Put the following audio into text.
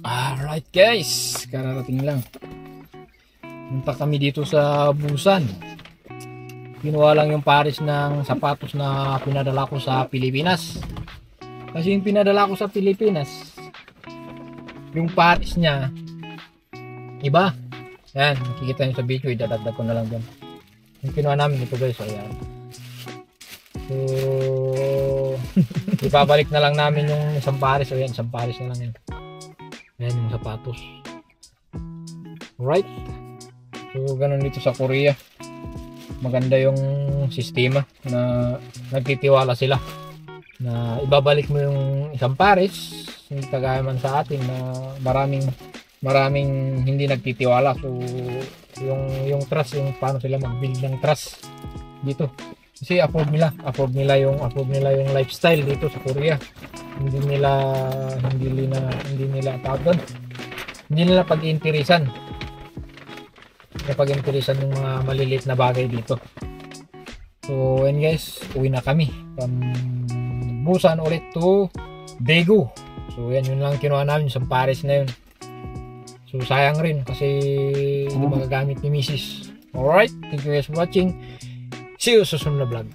Alright guys, kararating lang. Punta kami dito sa Busan. Kinuha lang yung pares ng sapatos na pinadala ko sa Pilipinas. Kasi yung pinadala ko sa Pilipinas, yung pares niya iba. Yan, makikita nyo sa video, idadagdag ko na lang dyan. Yung kinuha namin ito guys, ayan. So, ipabalik na lang namin yung isang pares. Ayan, isang pares na lang yan. Ayan yung sapatos. Right. So, ganun dito sa Korea. Maganda yung sistema na nagtitiwala sila. Na ibabalik mo yung isang pares. Hindi kagaya man sa atin na maraming hindi nagtitiwala. So, yung trust, yung paano sila mag-build ng trust dito. Kasi afford nila yung lifestyle dito sa Korea. Hindi nila pag-iinteresan yung mga maliliit na bagay dito. So and guys, uwi na kami from Busan ulit to Daegu. So yun lang kinuha namin, isang pares na yun. So sayang rin kasi hindi magagamit ni Mrs. Alright, thank you guys for watching. See you sa susunod na vlog.